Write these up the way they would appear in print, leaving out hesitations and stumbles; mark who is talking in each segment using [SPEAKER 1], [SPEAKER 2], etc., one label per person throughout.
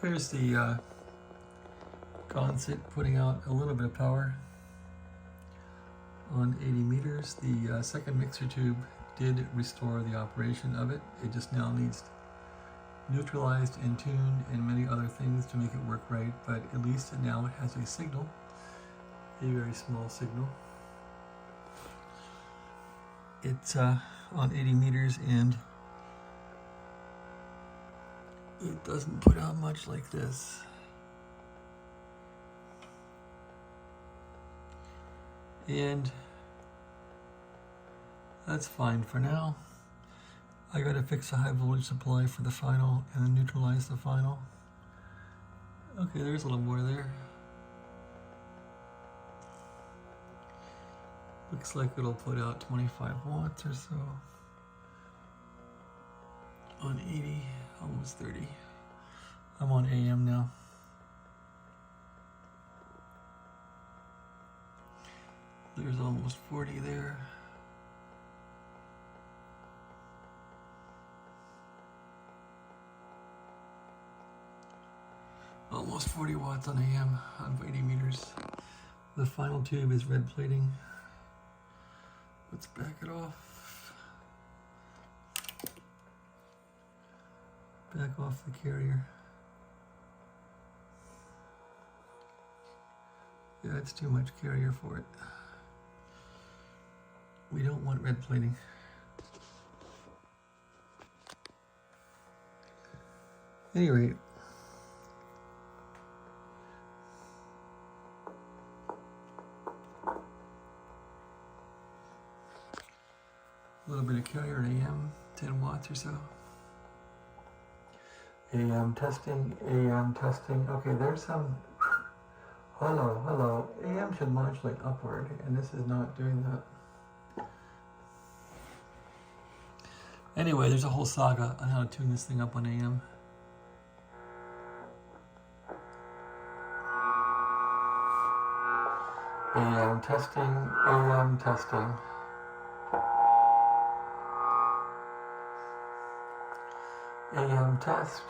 [SPEAKER 1] Here's the Gonset putting out a little bit of power on 80 meters. The second mixer tube did restore the operation of it. It just now needs neutralized and tuned and many other things to make it work right, but at least now it has a signal, a very small signal. It's on 80 meters and it doesn't put out much like this. And that's fine for now. I gotta fix a high voltage supply for the final and then neutralize the final. Okay, there's a little more there. Looks like it'll put out 25 watts or so on 80, almost 30. I'm on AM now. There's almost 40 there. Almost 40 watts on AM on 80 meters. The final tube is red plating. Let's back it off. Back off the carrier. Yeah, it's too much carrier for it. We don't want red plating. At any rate, a little bit of carrier in AM, 10 watts or so. AM testing, AM testing. Okay, there's some, hello, hello. AM should modulate upward, and this is not doing that. Anyway, there's a whole saga on how to tune this thing up on AM. AM testing, AM testing. AM test,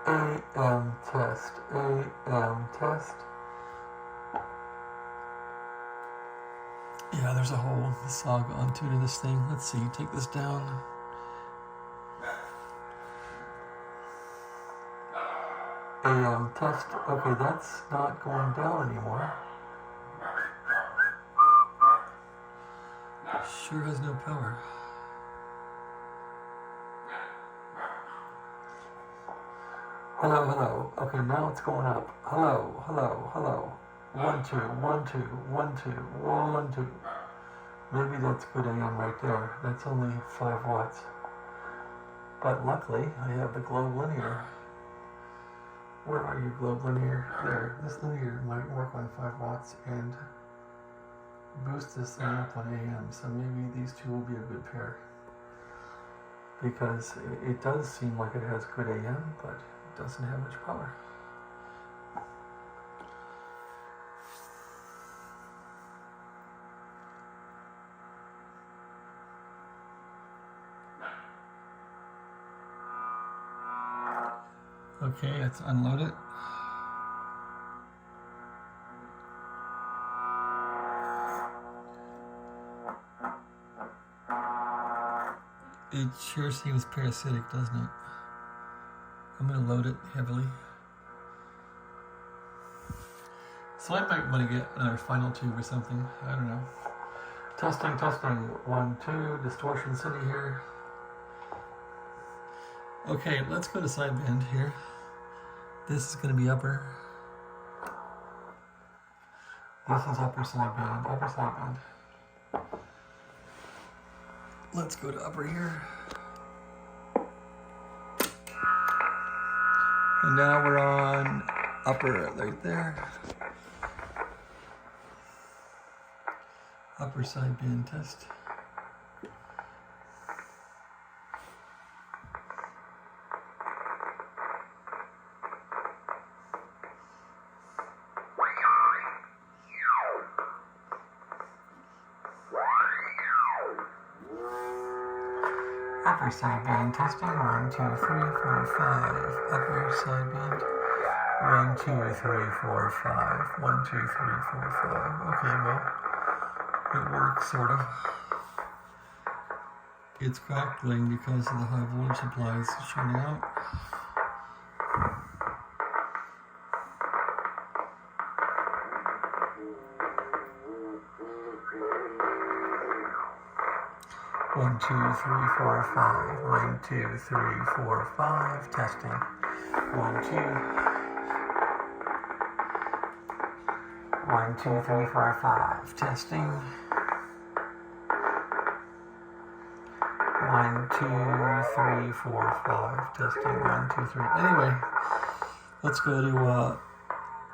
[SPEAKER 1] AM test, AM test. Yeah, there's a whole saga on tuning this thing. Let's see, take this down. AM test. Okay, that's not going down anymore. Sure has no power. Hello, hello. Okay, now it's going up. Hello, hello, hello. 1, 2, 1, 2, 1, 2, 1, 2. Maybe that's good AM right there. That's only 5 watts. But luckily, I have the globe linear. Where are you, globe linear? There. This linear might work on 5 watts and boost this thing up on AM. So maybe these two will be a good pair. Because it does seem like it has good AM, but it doesn't have much power. Okay, let's unload it. It sure seems parasitic, doesn't it? I'm going to load it heavily. So I might want to get another final tube or something. I don't know. Testing, testing. 1, 2. Distortion city here. Okay, let's go to sideband here. This is going to be upper. This is upper sideband, upper sideband. Let's go to upper here. And now we're on upper right there. Upper sideband test. Upper sideband testing. 1, 2, 3, 4, 5. Upper sideband. 1, 2, 3, 4, 5. 1, 2, 3, 4, 5. Okay, well, it works, sort of. It's crackling because of the high voltage supplies shorting out. One, 2, 3, 4, 5. 1, 2, 3, 4, 5. Testing. 1, 2. 1, 2, 3, 4, 5. Testing. 1, 2, 3, 4, 5. Testing. 1, 2, 3. Anyway, let's go to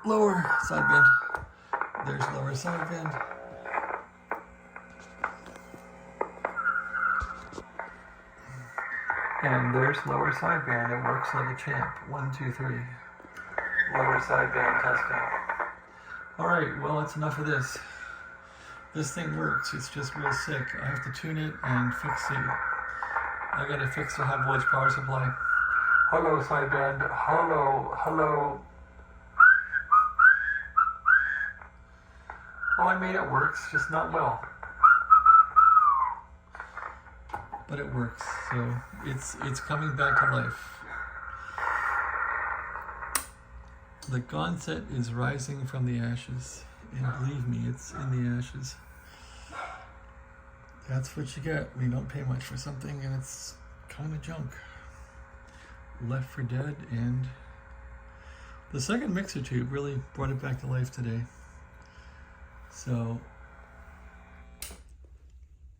[SPEAKER 1] lower sideband. There's lower sideband. And there's lower sideband. It works like a champ. 1, 2, 3. Lower sideband testing. Alright, well, that's enough of this. This thing works. It's just real sick. I have to tune it and fix it. I gotta fix the high voltage power supply. Hello, sideband. Hello. Well, I made it works, just not well. But it works, so it's coming back to life. The Gonset is rising from the ashes, and believe me, it's in the ashes. That's what you get when you don't pay much for something and it's kind of junk. Left for dead, and the second mixer tube really brought it back to life today. So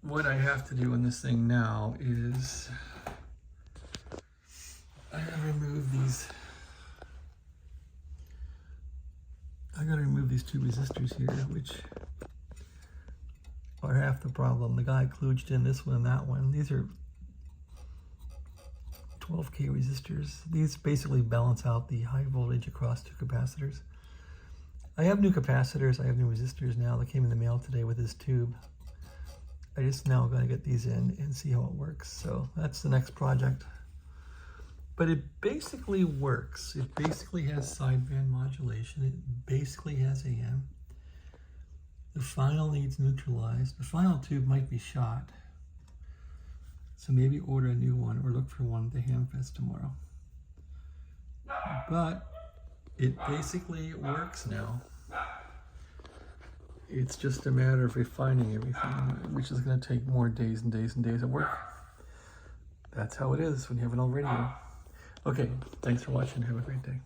[SPEAKER 1] what I have to do in this thing now is I gotta remove these. I gotta remove these two resistors here, which are half the problem. The guy kludged in this one and that one. These are 12K resistors. These basically balance out the high voltage across two capacitors. I have new capacitors. I have new resistors now that came in the mail today with this tube. I just now got to get these in and see how it works. So that's the next project. But it basically works. It basically has sideband modulation. It basically has AM. The final needs neutralized. The final tube might be shot. So maybe order a new one or look for one at the Hamfest tomorrow. But it basically works now. It's just a matter of refining everything, which is going to take more days and days and days of work. That's how it is when you have an old radio. Okay, thanks for watching. Have a great day.